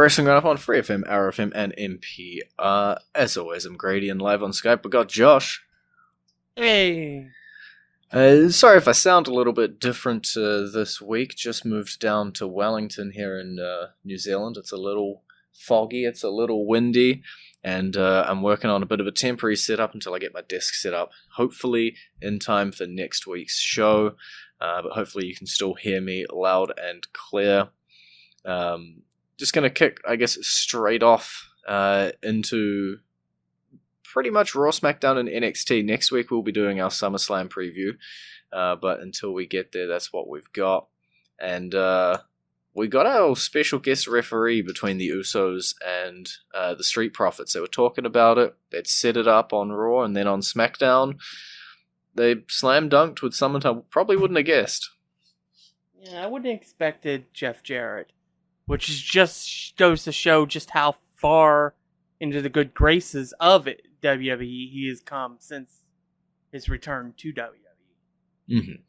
Wrestling Roundup on FreeFM, ArrowFM, and MP. As always, I'm Grady, and live on Skype we got Josh. Hey! Sorry if I sound a little bit different this week. Just moved down to Wellington here in New Zealand. It's a little foggy, it's a little windy, and I'm working on a bit of a temporary setup until I get my desk set up. Hopefully in time for next week's show, but hopefully you can still hear me loud and clear. Just going to kick, I guess, straight off into pretty much Raw, SmackDown, and NXT. Next week we'll be doing our SummerSlam preview, but until we get there, that's what we've got. And we got our special guest referee between the Usos and the Street Profits. They were talking about it. They'd set it up on Raw, and then on SmackDown, they slam dunked with someone I probably wouldn't have guessed. Yeah, I wouldn't have expected Jeff Jarrett, which is just goes to show just how far into the good graces of WWE he has come since his return to WWE. Mm-hmm.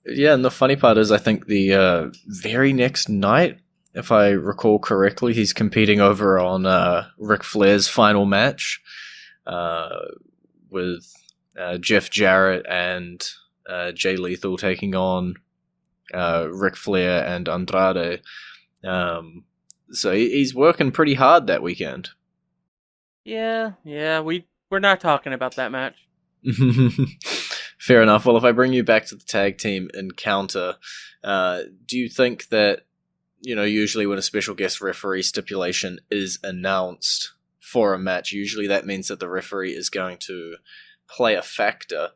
Yeah, and the funny part is I think the very next night, if I recall correctly, he's competing over on Ric Flair's final match with Jeff Jarrett and Jay Lethal taking on Ric Flair and Andrade. So he's working pretty hard that weekend. Yeah, we're not talking about that match. Fair enough. Well, if I bring you back to the tag team encounter, do you think that, usually when a special guest referee stipulation is announced for a match, usually that means that the referee is going to play a factor.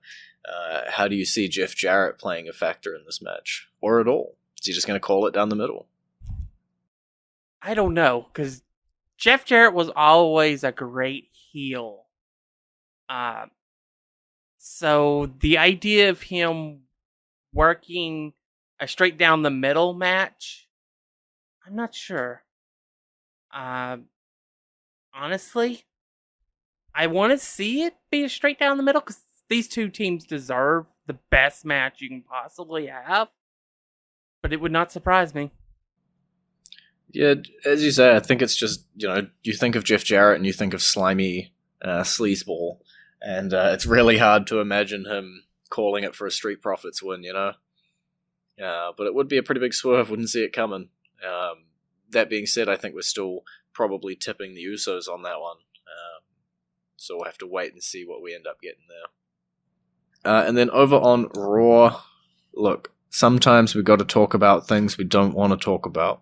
How do you see Jeff Jarrett playing a factor in this match? Or at all? Is he just going to call it down the middle? I don't know, because Jeff Jarrett was always a great heel. So the idea of him working a straight down the middle match, I'm not sure. Honestly, I want to see it be a straight down the middle, because these two teams deserve the best match you can possibly have. But it would not surprise me. Yeah, as you say, I think it's just, you think of Jeff Jarrett and you think of slimy sleazeball, and it's really hard to imagine him calling it for a Street Profits win, but it would be a pretty big swerve, wouldn't see it coming. That being said, I think we're still probably tipping the Usos on that one, so we'll have to wait and see what we end up getting there. And then over on Raw, look, sometimes we've got to talk about things we don't want to talk about.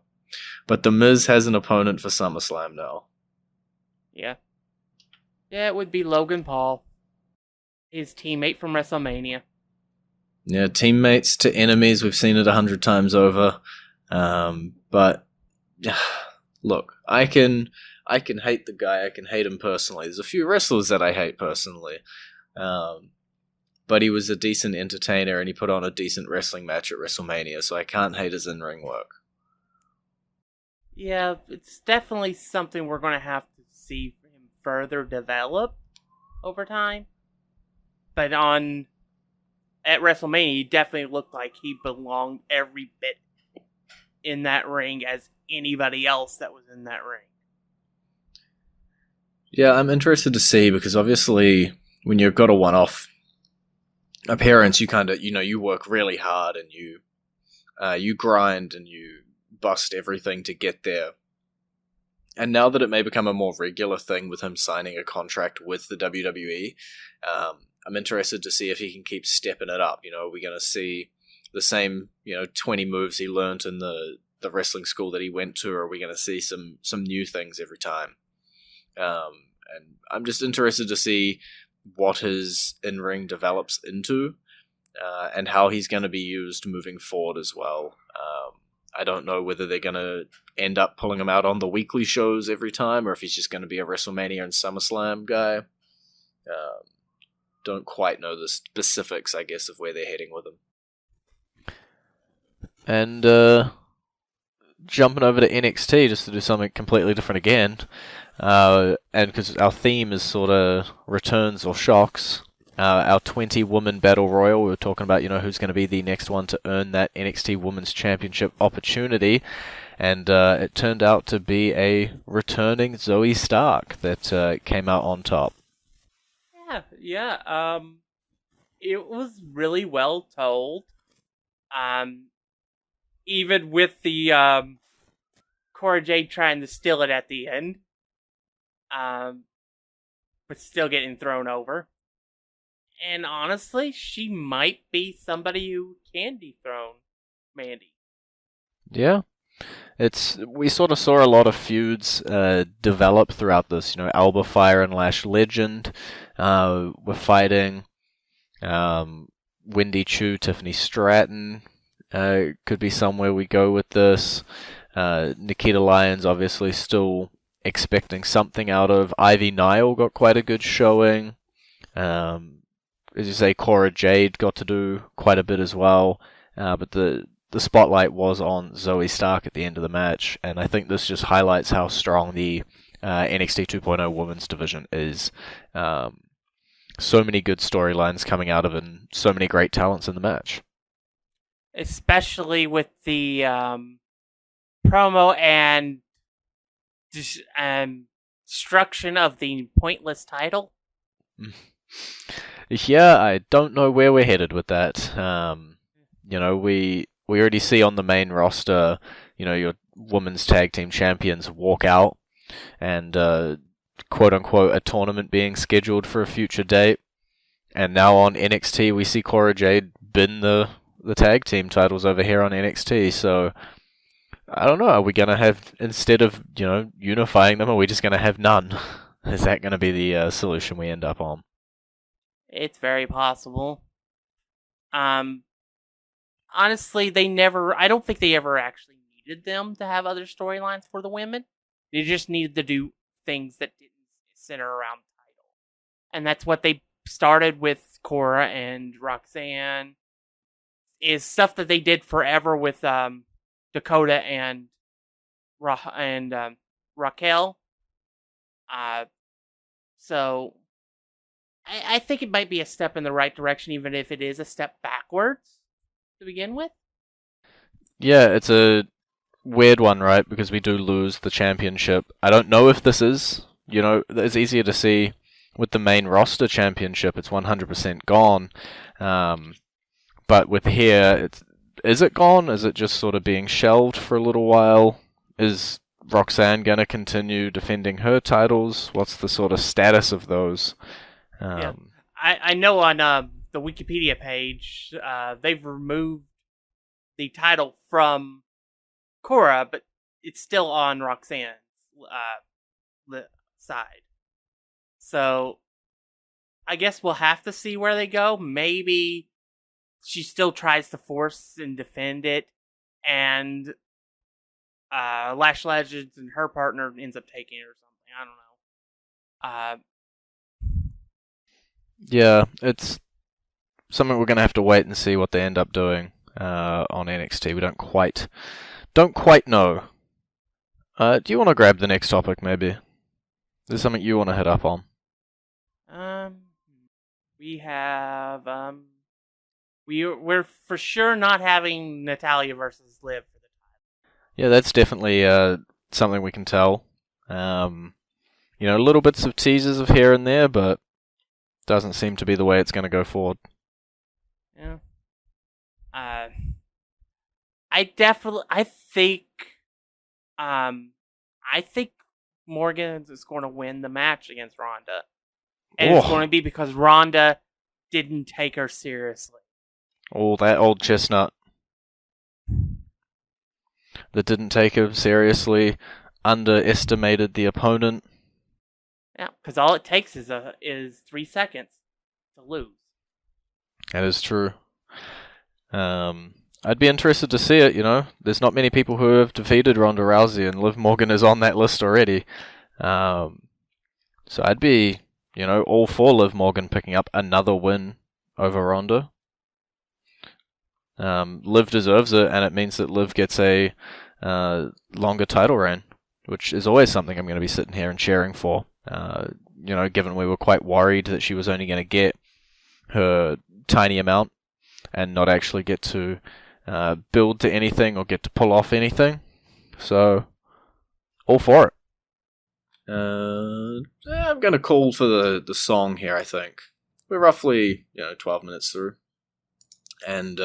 But The Miz has an opponent for SummerSlam now. Yeah, it would be Logan Paul, his teammate from WrestleMania. Yeah, teammates to enemies, we've seen it 100 times over. But, look, I can hate the guy, I can hate him personally. There's a few wrestlers that I hate personally. But he was a decent entertainer and he put on a decent wrestling match at WrestleMania, so I can't hate his in-ring work. Yeah, it's definitely something we're going to have to see him further develop over time. But at WrestleMania, he definitely looked like he belonged every bit in that ring as anybody else that was in that ring. Yeah, I'm interested to see, because obviously when you've got a one-off appearance, you kind of, you work really hard and you grind and you bust everything to get there. And now that it may become a more regular thing with him signing a contract with the WWE, I'm interested to see if he can keep stepping it up. Are we going to see the same, 20 moves he learned in the wrestling school that he went to, or are we going to see some new things every time? And I'm just interested to see what his in-ring develops into, and how he's going to be used moving forward as well. I don't know whether they're going to end up pulling him out on the weekly shows every time, or if he's just going to be a WrestleMania and SummerSlam guy. Don't quite know the specifics, I guess, of where they're heading with him. And jumping over to NXT just to do something completely different again, and because our theme is sort of returns or shocks, our 20-woman battle royal, we were talking about, who's going to be the next one to earn that NXT Women's Championship opportunity. And it turned out to be a returning Zoey Stark that came out on top. Yeah. It was really well told. Even with the Cora Jade trying to steal it at the end, but still getting thrown over. And honestly, she might be somebody who can dethrone Mandy. Yeah. We sort of saw a lot of feuds develop throughout this. Alba Fire and Lash Legend were fighting. Wendy Chu, Tiffany Stratton could be somewhere we go with this. Nikita Lyons obviously still expecting something out of. Ivy Nile got quite a good showing. As you say, Cora Jade got to do quite a bit as well. But the spotlight was on Zoey Stark at the end of the match, and I think this just highlights how strong the NXT 2.0 Women's Division is. So many good storylines coming out of it, and so many great talents in the match. Especially with the promo and destruction of the pointless title. Yeah, I don't know where we're headed with that. We already see on the main roster, your women's tag team champions walk out, and quote unquote a tournament being scheduled for a future date. And now on NXT, we see Cora Jade bin the tag team titles over here on NXT. So I don't know. Are we gonna have, instead of unifying them, are we just gonna have none? Is that gonna be the solution we end up on? It's very possible. Honestly, I don't think they ever actually needed them to have other storylines for the women. They just needed to do things that didn't center around the title. And that's what they started with Cora and Roxanne. Is stuff that they did forever with Dakota and Raquel. So I think it might be a step in the right direction, even if it is a step backwards to begin with. Yeah, it's a weird one, right? Because we do lose the championship. I don't know if this is, it's easier to see with the main roster championship. It's 100% gone. But with here, is it gone? Is it just sort of being shelved for a little while? Is Roxanne going to continue defending her titles? What's the sort of status of those? Yeah. I know on the Wikipedia page, they've removed the title from Cora, but it's still on Roxanne's side. So I guess we'll have to see where they go. Maybe she still tries to force and defend it, and Lash Legends and her partner ends up taking it or something. I don't know. Yeah, it's something we're going to have to wait and see what they end up doing on NXT. We don't quite know. Do you want to grab the next topic, maybe? Is there something you want to hit up on? We have we're for sure not having Natalya versus Liv for the title. Yeah, that's definitely something we can tell. Little bits of teasers of here and there, but doesn't seem to be the way it's going to go forward. Yeah. I think Morgan is going to win the match against Ronda. And it's going to be because Ronda didn't take her seriously. Oh, that old chestnut that didn't take her seriously, underestimated the opponent. Yeah, because all it takes is 3 seconds to lose. That is true. I'd be interested to see it, There's not many people who have defeated Ronda Rousey, and Liv Morgan is on that list already. So I'd be, all for Liv Morgan picking up another win over Ronda. Liv deserves it, and it means that Liv gets a longer title reign, which is always something I'm going to be sitting here and cheering for. Given we were quite worried that she was only going to get her tiny amount and not actually get to build to anything or get to pull off anything. So, all for it. I'm going to call for the song here, I think. We're roughly 12 minutes through. And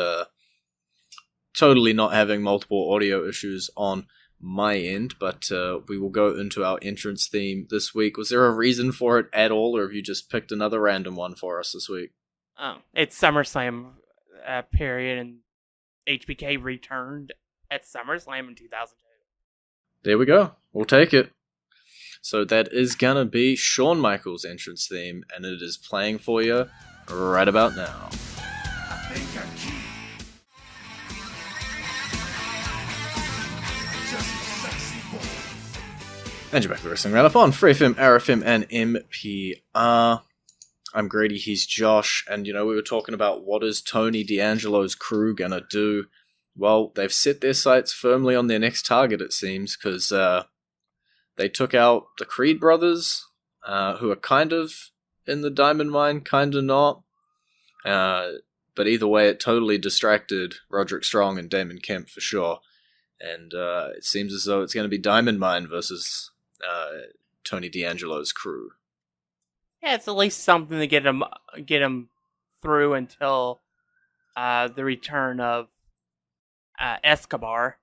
totally not having multiple audio issues on my end, but we will go into our entrance theme this week. Was there a reason for it at all, or have you just picked another random one for us this week? Oh, it's SummerSlam period, and HBK returned at SummerSlam in 2002. There we go. We'll take it. So that is gonna be Shawn Michaels' entrance theme, and it is playing for you right about now. And you're back to the Wrestling Roundup on FreeFM, ArrowFM, and MPR. I'm Grady, he's Josh, and we were talking about what is Tony D'Angelo's crew gonna do. Well, they've set their sights firmly on their next target, it seems, because they took out the Creed brothers, who are kind of in the Diamond Mine, kind of not. But either way, it totally distracted Roderick Strong and Damon Kemp for sure. And it seems as though it's going to be Diamond Mine versus Tony D'Angelo's crew. Yeah, it's at least something to get him through until the return of Escobar.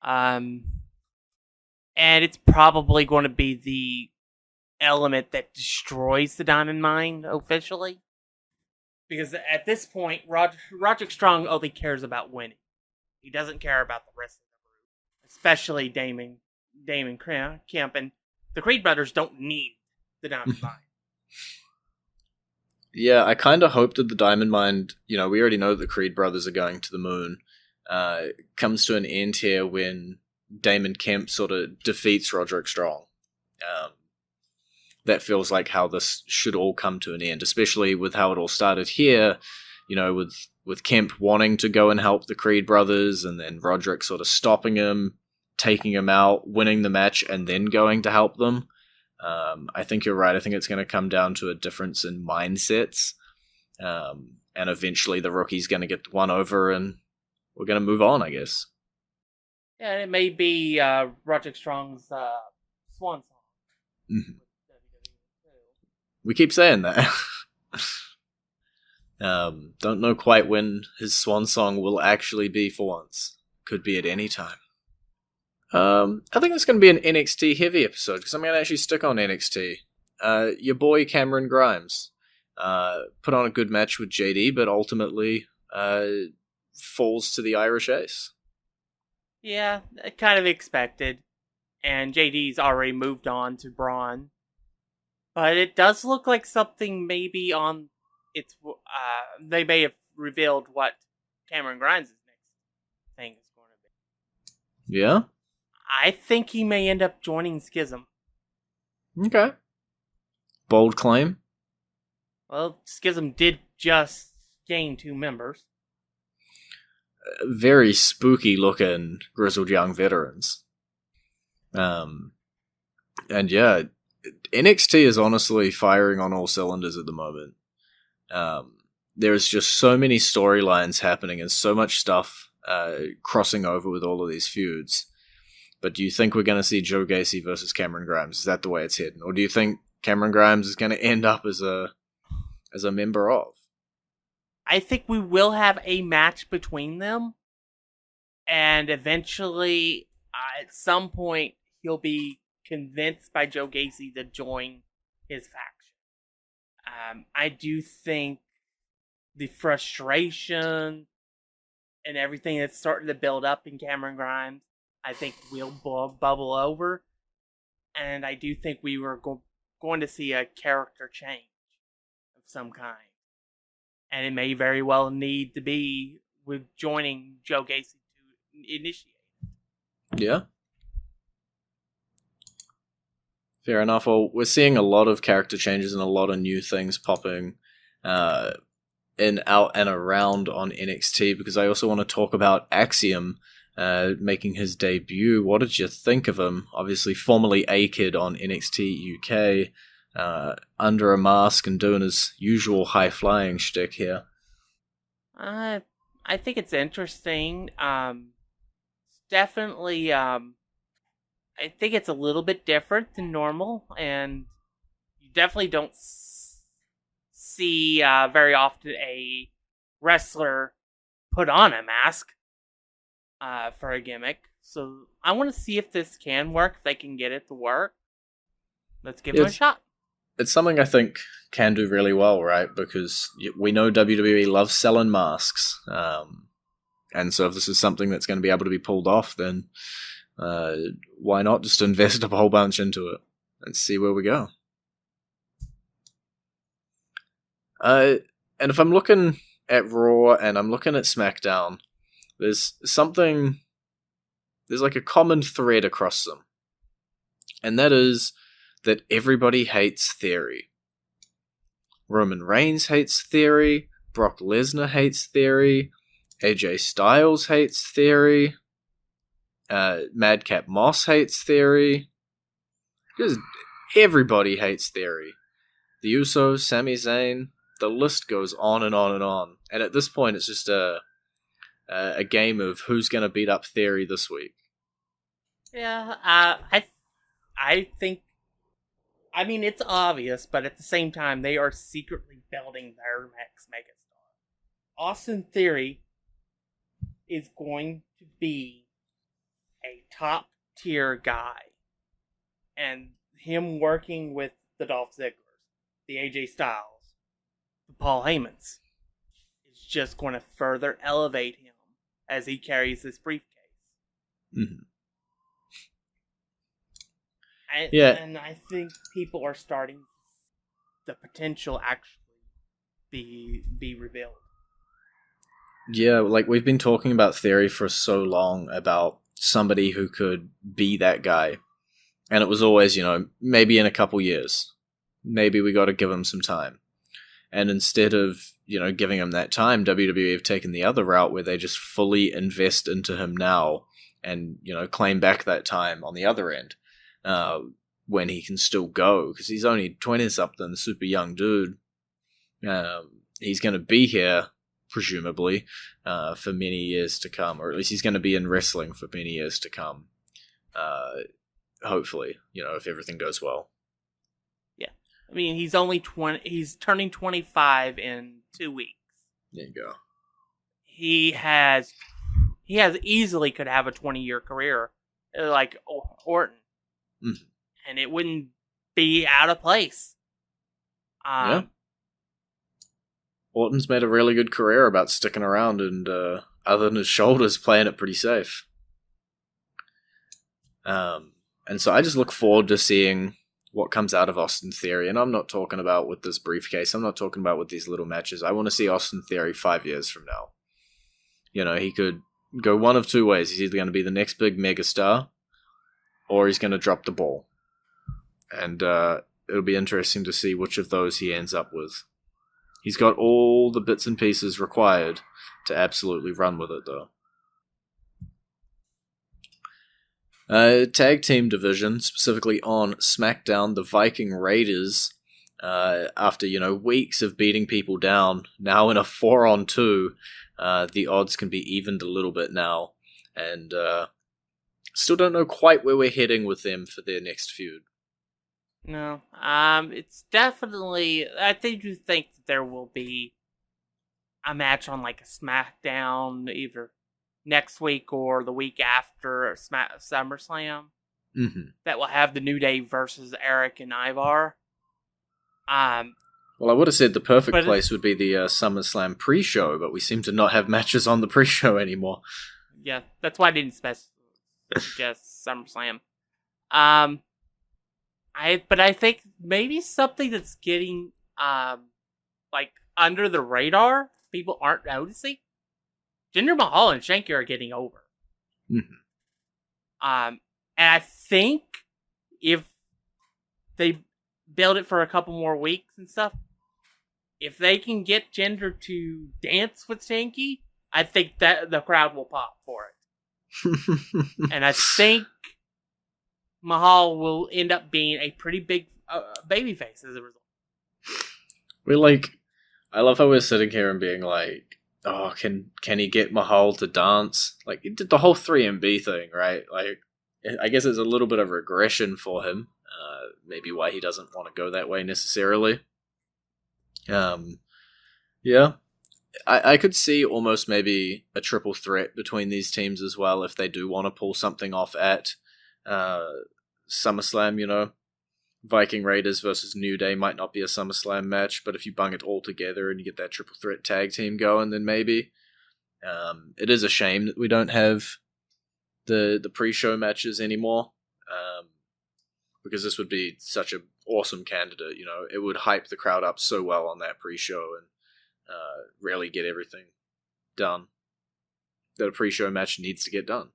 And it's probably going to be the element that destroys the Diamond Mine officially. Because at this point, Roderick Strong only cares about winning. He doesn't care about the rest of the group. Especially Damon Kemp. And the Creed brothers don't need the Diamond Mine. Yeah, I kind of hope that the Diamond Mine, we already know that the Creed brothers are going to the moon, comes to an end here when Damon Kemp sort of defeats Roderick Strong. That feels like how this should all come to an end, especially with how it all started here, with Kemp wanting to go and help the Creed brothers, and then Roderick sort of stopping him, taking him out, winning the match, and then going to help them. I think you're right. I think it's going to come down to a difference in mindsets. And eventually the rookie's going to get one over and we're going to move on, I guess. Yeah, and it may be Roderick Strong's swan song. Mm-hmm. We keep saying that. Don't know quite when his swan song will actually be for once. Could be at any time. I think it's going to be an NXT heavy episode because I'm going to actually stick on NXT. Your boy Cameron Grimes put on a good match with JD, but ultimately falls to the Irish Ace. Yeah, kind of expected. And JD's already moved on to Braun. But it does look like something maybe on its... they may have revealed what Cameron Grimes' next thing is going to be. Yeah? I think he may end up joining Schism. Okay. Bold claim. Well, Schism did just gain 2 members. Very spooky looking grizzled young veterans. And yeah, NXT is honestly firing on all cylinders at the moment. There's just so many storylines happening and so much stuff crossing over with all of these feuds. But do you think we're going to see Joe Gacy versus Cameron Grimes? Is that the way it's heading? Or do you think Cameron Grimes is going to end up as a member of? I think we will have a match between them. And eventually, at some point, he'll be convinced by Joe Gacy to join his faction. I do think the frustration and everything that's starting to build up in Cameron Grimes, I think will bubble over. And I do think we were going to see a character change of some kind. And it may very well need to be with joining Joe Gacy to initiate. Yeah. Fair enough. Well, we're seeing a lot of character changes and a lot of new things popping in, out, and around on NXT, because I also want to talk about Axiom making his debut. What did you think of him? Obviously, formerly A-Kid on NXT UK, under a mask and doing his usual high-flying shtick here. I think it's interesting. definitely, I think it's a little bit different than normal, and you definitely don't see very often a wrestler put on a mask for a gimmick. So I want to see if this can work, if they can get it to work. Let's give it a shot. It's something I think can do really well, right? Because we know WWE loves selling masks. And so if this is something that's going to be able to be pulled off, then why not just invest a whole bunch into it and see where we go? And if I'm looking at Raw and I'm looking at SmackDown, there's like a common thread across them. And that is that everybody hates Theory. Roman Reigns hates Theory. Brock Lesnar hates Theory. AJ Styles hates Theory. Madcap Moss hates Theory. Just everybody hates Theory. The Usos, Sami Zayn, the list goes on and on and on. And at this point, it's just a game of who's going to beat up Theory this week. Yeah, I think. I mean, it's obvious, but at the same time, they are secretly building their next megastar. Austin Theory is going to be a top tier guy, and him working with the Dolph Zigglers, the AJ Styles, the Paul Heymans, is just going to further elevate him as he carries this briefcase. Mm-hmm. And I think people are starting the potential actually be revealed. Yeah, like we've been talking about Theory for so long about somebody who could be that guy. And it was always, maybe in a couple years. Maybe we got to give him some time. And instead of, giving him that time, WWE have taken the other route where they just fully invest into him now and, claim back that time on the other end. When he can still go, because he's only 20-something, super young dude. He's going to be here, presumably, for many years to come, or at least he's going to be in wrestling for many years to come. Hopefully, if everything goes well. Yeah, I mean, he's only 20. He's turning 25 in 2 weeks. There you go. He has easily could have a 20-year career, like Orton. Mm-hmm. And it wouldn't be out of place. Yeah. Orton's made a really good career about sticking around and, other than his shoulders, playing it pretty safe. And so I just look forward to seeing what comes out of Austin Theory. And I'm not talking about with this briefcase. I'm not talking about with these little matches. I want to see Austin Theory 5 years from now. He could go one of two ways. He's either going to be the next big megastar, or he's going to drop the ball. And it'll be interesting to see which of those he ends up with. He's got all the bits and pieces required to absolutely run with it, though. Tag team division, specifically on SmackDown, the Viking Raiders, after, weeks of beating people down, now in a 4-on-2, the odds can be evened a little bit now. And still don't know quite where we're heading with them for their next feud. No, it's definitely. I think that there will be a match on like a SmackDown either next week or the week after SummerSlam. Mm-hmm. That will have the New Day versus Eric and Ivar. Well, I would have said the perfect place would be the SummerSlam pre-show, but we seem to not have matches on the pre-show anymore. Yeah, that's why I didn't suggest SummerSlam. I think maybe something that's getting like under the radar, people aren't noticing. Jinder Mahal and Shanky are getting over. Mm-hmm. And I think if they build it for a couple more weeks and stuff, if they can get Jinder to dance with Shanky, I think that the crowd will pop for it. And I think Mahal will end up being a pretty big babyface as a result. I love how we're sitting here and being like, oh, can he get Mahal to dance? Like, he did the whole 3MB thing, right? Like, I guess it's a little bit of regression for him. Maybe why he doesn't want to go that way necessarily. Yeah. I could see almost maybe a triple threat between these teams as well if they do want to pull something off at SummerSlam, you know. Viking Raiders versus New Day might not be a SummerSlam match, but if you bung it all together and you get that triple threat tag team going, then maybe. It is a shame that we don't have the pre-show matches anymore, because this would be such an awesome candidate. You know, it would hype the crowd up so well on that pre-show and really get everything done that a pre-show match needs to get done.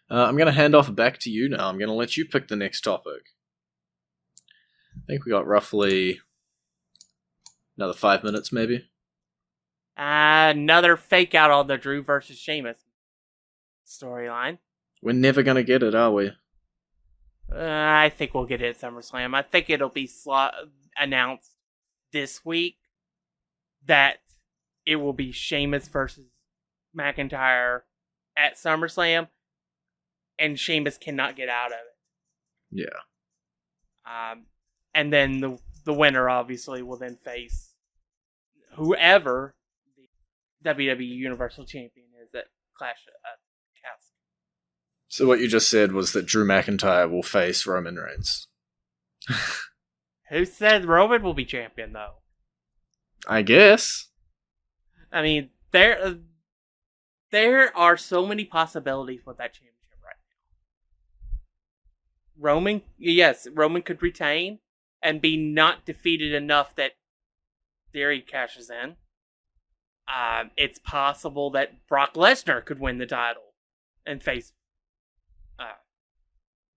I'm going to hand off back to you now. I'm going to let you pick the next topic. I think we got roughly another 5 minutes, maybe. Another fake out on the Drew versus Sheamus storyline. We're never going to get it, are we? I think we'll get it at SummerSlam. I think it'll be announced this week that it will be Sheamus versus McIntyre at SummerSlam, and Sheamus cannot get out of it. Yeah. And then the winner obviously will then face whoever the WWE Universal Champion is at Clash of Castle. So what you just said was that Drew McIntyre will face Roman Reigns. Who said Roman will be champion, though? I guess. I mean, there are so many possibilities with that championship right now. Roman could retain and be not defeated enough that Theory cashes in. It's possible that Brock Lesnar could win the title and face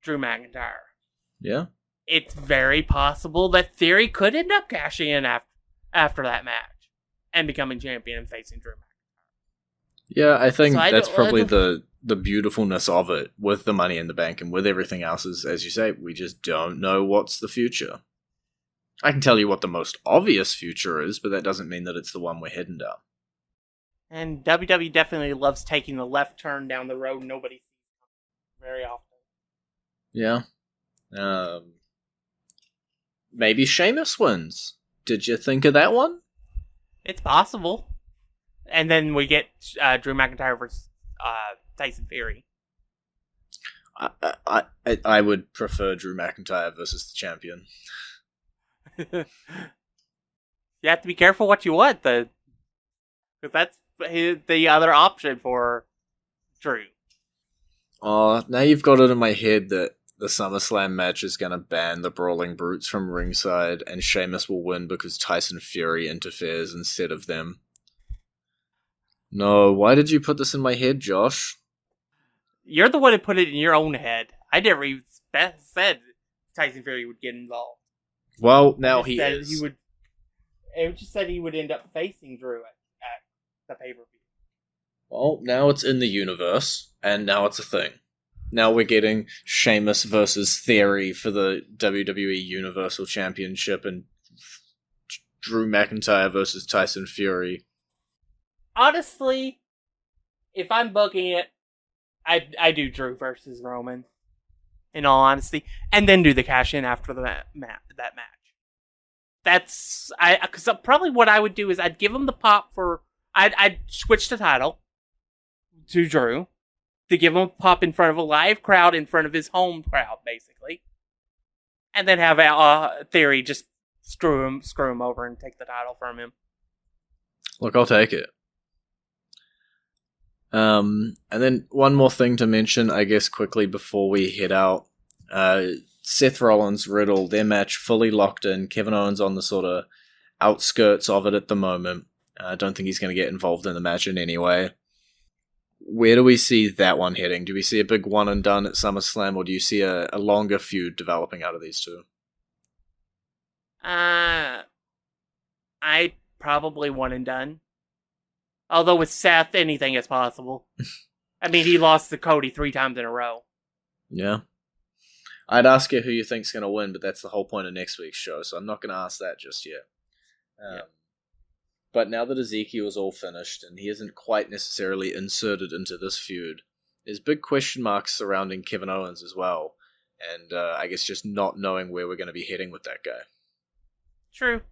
Drew McIntyre. Yeah. It's very possible that Theory could end up cashing in after that match and becoming champion and facing Drew McIntyre. Yeah, I think that's probably the beautifulness of it with the Money in the Bank and with everything else is, as you say, we just don't know what's the future. I can tell you what the most obvious future is, but that doesn't mean that it's the one we're heading down. And WWE definitely loves taking the left turn down the road nobody sees very often. Yeah. Maybe Sheamus wins. Did you think of that one? It's possible. And then we get Drew McIntyre versus Tyson Fury. I would prefer Drew McIntyre versus the champion. You have to be careful what you want, because that's the other option for Drew. Oh, now you've got it in my head that the SummerSlam match is going to ban the Brawling Brutes from ringside, and Sheamus will win because Tyson Fury interferes instead of them. No, why did you put this in my head, Josh? You're the one who put it in your own head. I never even said Tyson Fury would get involved. Well, now he is. It just said he would end up facing Drew at the pay-per-view. Well, now it's in the universe, and now it's a thing. Now we're getting Sheamus versus Theory for the WWE Universal Championship and Drew McIntyre versus Tyson Fury. Honestly, if I'm booking it, I do Drew versus Roman, in all honesty, and then do the cash-in after that match. That's because probably what I would do is I'd give him the pop for I'd switch the title to Drew to give him a pop in front of a live crowd in front of his home crowd, basically, and then have Theory just screw him over and take the title from him. Look, I'll take it. And then one more thing to mention, I guess, quickly before we head out. Seth Rollins, Riddle, their match fully locked in. Kevin Owens on the sort of outskirts of it at the moment. I don't think he's going to get involved in the match in any way. Where do we see that one heading? Do we see a big one and done at SummerSlam, or do you see a longer feud developing out of these two? I probably one and done. Although with Seth, anything is possible. I mean, he lost to Cody 3 times in a row. Yeah. I'd ask you who you think's going to win, but that's the whole point of next week's show, so I'm not going to ask that just yet. But now that Ezekiel's all finished and he isn't quite necessarily inserted into this feud, there's big question marks surrounding Kevin Owens as well. And I guess just not knowing where we're going to be heading with that guy. True.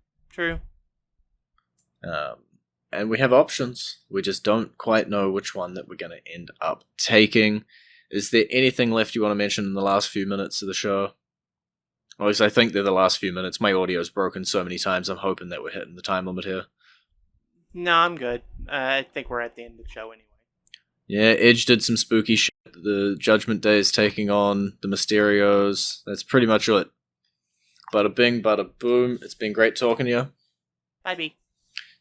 And we have options. We just don't quite know which one that we're going to end up taking. Is there anything left you want to mention in the last few minutes of the show? Or at least I think they're the last few minutes. My audio's broken so many times, I'm hoping that we're hitting the time limit here. No, I'm good. I think we're at the end of the show anyway. Yeah, Edge did some spooky shit. The Judgment Day is taking on the Mysterios. That's pretty much it. Bada bing, bada boom. It's been great talking to you. Bye, B.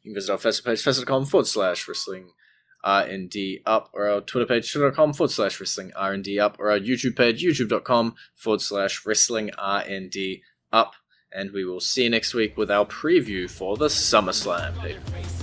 You can visit our Facebook page, facebook.com/wrestling RND up, or our Twitter page, twitter.com/wrestling RND up, or our YouTube page, youtube.com/wrestling RND up. And we will see you next week with our preview for the SummerSlam pay-per-view.